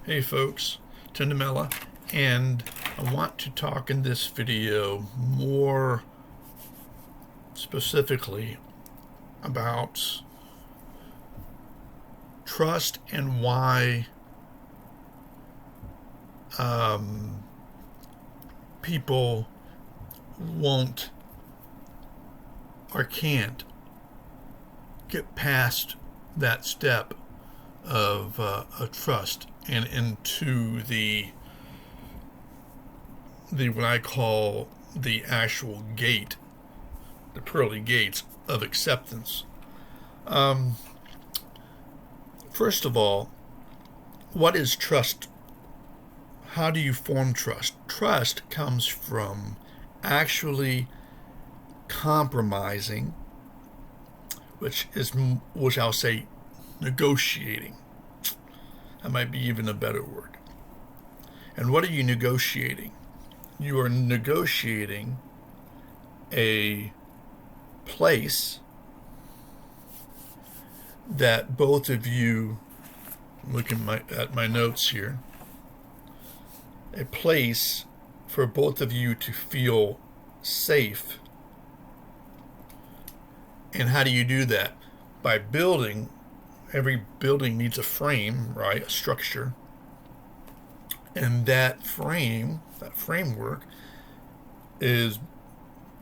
Hey folks, Tindamella, and I want to talk in this video more specifically about trust and why people won't or can't get past that step of trust and into the what I call the actual gate, the pearly gates of acceptance. First of all, what is trust? How do you form trust? Trust comes from actually compromising, which I'll say negotiating. That might be even a better word. And what are you negotiating? You are negotiating a place that both of you, looking at my notes here, a place for both of you to feel safe. And how do you do that? By building. Every building needs a frame, right? A structure. And that frame, that framework, is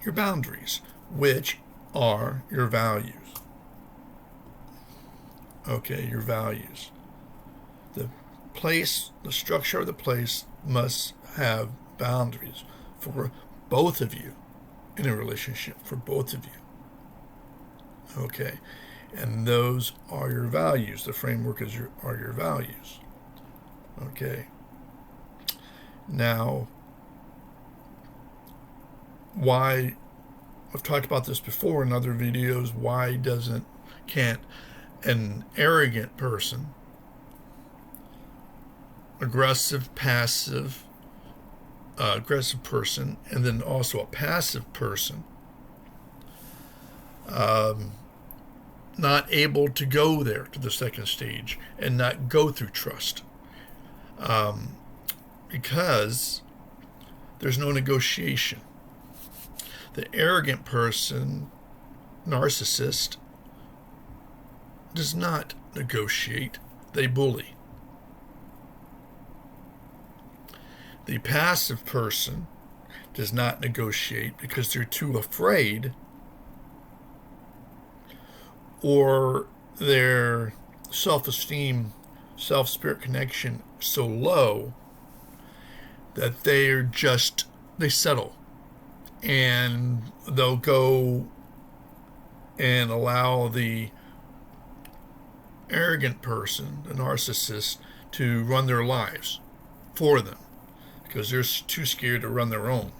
your boundaries, which are your values. Okay, your values. The place, the structure of the place must have boundaries for both of you in a relationship, for both of you. Okay, and those are your values. The framework are your values. Okay. Now, why, I've talked about this before in other videos, why can't an arrogant person, aggressive person, and then also a passive person, not able to go there to the second stage and not go through trust, because there's no negotiation. The arrogant person, narcissist, does not negotiate. They bully. The passive person does not negotiate because they're too afraid, or their self-esteem, self-spirit connection so low that they settle, and they'll go and allow the arrogant person, the narcissist, to run their lives for them because they're too scared to run their own.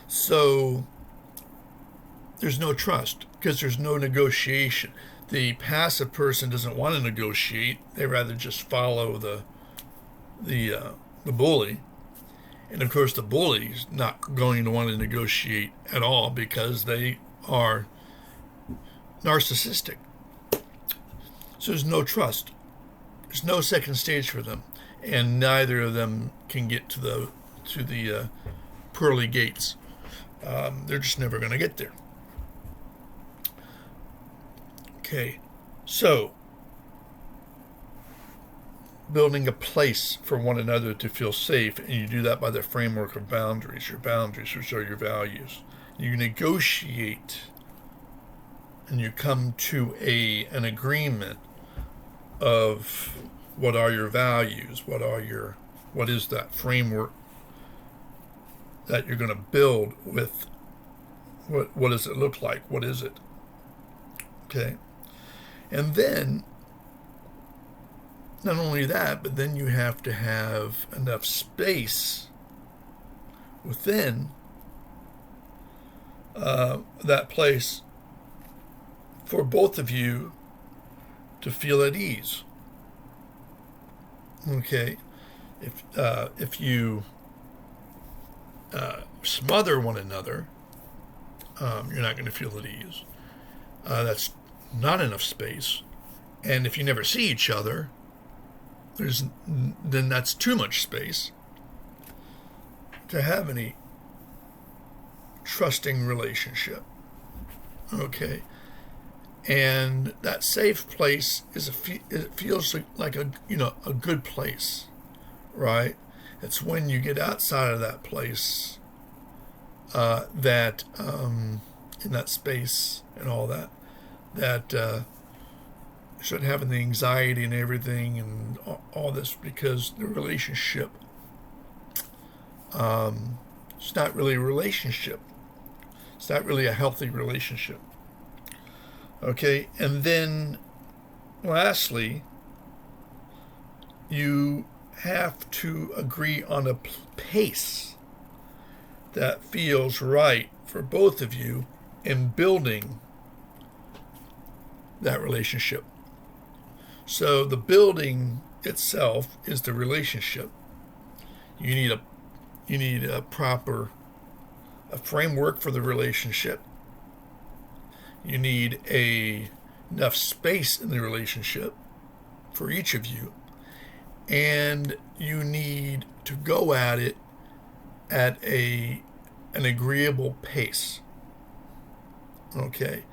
So there's no trust because there's no negotiation. The passive person doesn't want to negotiate. They rather just follow the bully. And of course the bully's not going to want to negotiate at all because they are narcissistic. So there's no trust. There's no second stage for them, and neither of them can get to the pearly gates. They're just never going to get there. Okay, so building a place for one another to feel safe, and you do that by the framework of boundaries, your boundaries, which are your values. You negotiate and you come to an agreement of what are your values, what is that framework that you're going to build with. What does it look like? What is it? Okay. And then not only that, but then you have to have enough space within that place for both of you to feel at ease. Okay, if you smother one another, you're not going to feel at ease. That's not enough space. And if you never see each other, then that's too much space to have any trusting relationship. Okay, and that safe place it feels like a a good place, right? It's when you get outside of that place that in that space and all that you start having the anxiety and everything and all this, because the relationship it's not really a relationship. It's not really a healthy relationship. Okay, and then lastly, you have to agree on a pace that feels right for both of you in building that relationship. So the building itself is the relationship. You need a proper framework for the relationship. You need enough space in the relationship for each of you, and you need to go at it at an agreeable pace. Okay.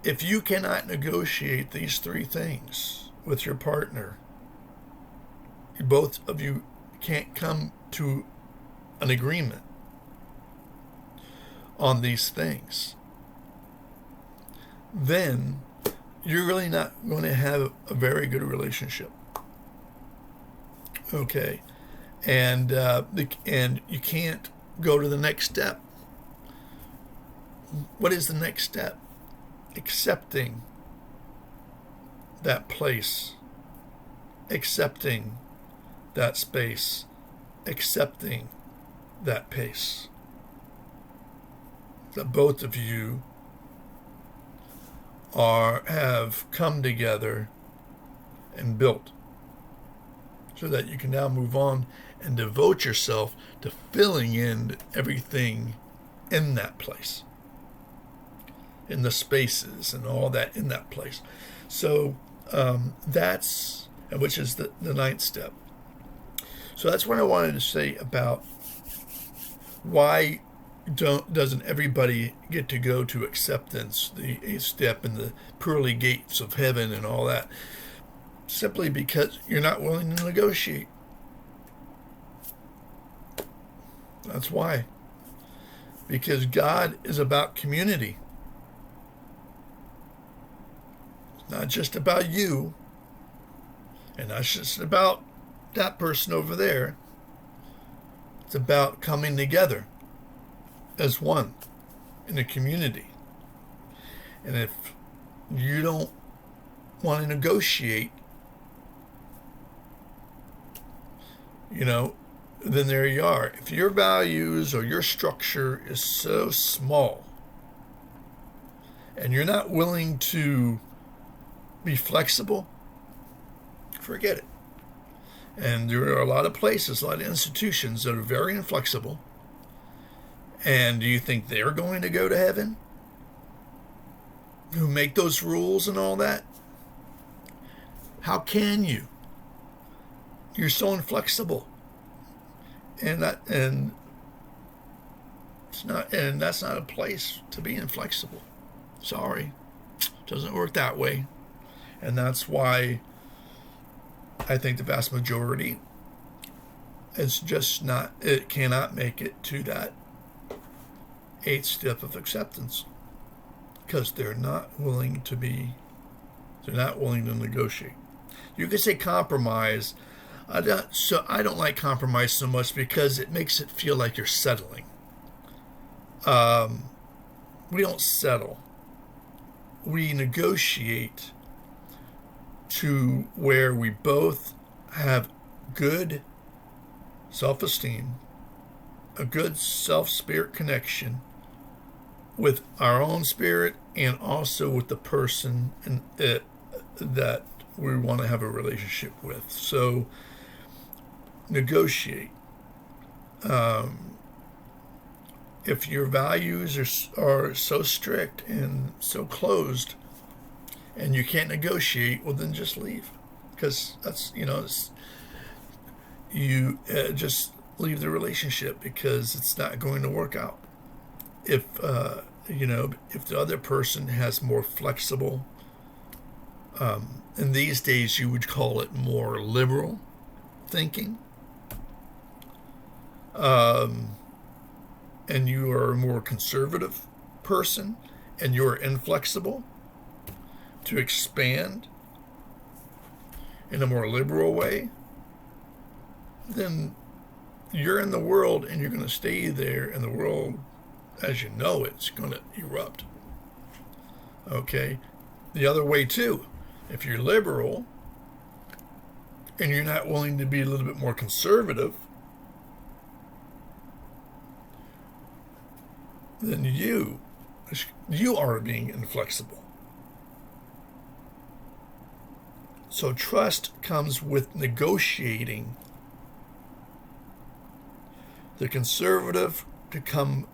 If you cannot negotiate these three things with your partner, both of you can't come to an agreement on these things, then you're really not going to have a very good relationship. Okay, and you can't go to the next step. What is the next step? Accepting that place, accepting that space, accepting that pace. That both of you have come together and built, so that you can now move on and devote yourself to filling in everything in that place, in the spaces and all that in that place. So which is the ninth step. So that's what I wanted to say about why doesn't everybody get to go to acceptance, the eighth step, and the pearly gates of heaven and all that. Simply because you're not willing to negotiate. That's why. Because God is about community. It's not just about you, and not just about that person over there. It's about coming together as one in a community. And if you don't want to negotiate, then there you are. If your values or your structure is so small and you're not willing to be flexible, forget it. And there are a lot of places, a lot of institutions that are very inflexible. And do you think they're going to go to heaven? Who make those rules and all that? How can you? You're so inflexible. And that's not a place to be inflexible. Sorry. It doesn't work that way. And that's why I think the vast majority it cannot make it to that eighth step of acceptance, because they're not willing to negotiate. You could say compromise. I don't like compromise so much because it makes it feel like you're settling. We don't settle. We negotiate to where we both have good self-esteem, a good self-spirit connection with our own spirit, and also with the person that we want to have a relationship with. So negotiate. If your values are so strict and so closed and you can't negotiate, well, then just leave. because that's, you just leave the relationship because it's not going to work out. If if the other person has more flexible, in these days you would call it more liberal thinking, and you are a more conservative person, and you're inflexible to expand in a more liberal way, then you're in the world and you're going to stay there, and the world as you know it's going to erupt. Okay? The other way too, if you're liberal and you're not willing to be a little bit more conservative, then you are being inflexible. So trust comes with negotiating the conservative to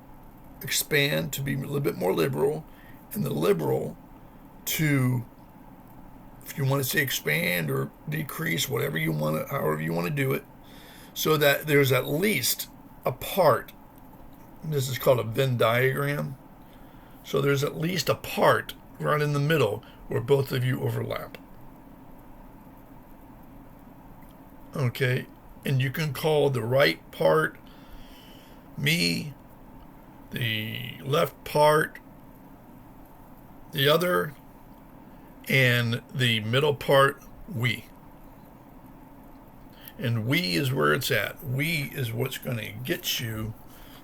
expand to be a little bit more liberal, and the liberal to, if you want to say expand or decrease, whatever you want to, however you want to do it, so that there's at least a part. This is called a Venn diagram. So there's at least a part right in the middle where both of you overlap. Okay, and you can call the right part me, the left part the other, and the middle part we. And we is where it's at. We is what's going to get you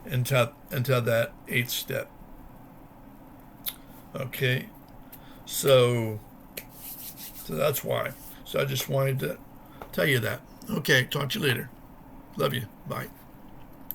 into that 8th step. Okay, so that's why. So I just wanted to tell you that. Okay, talk to you later. Love you. Bye.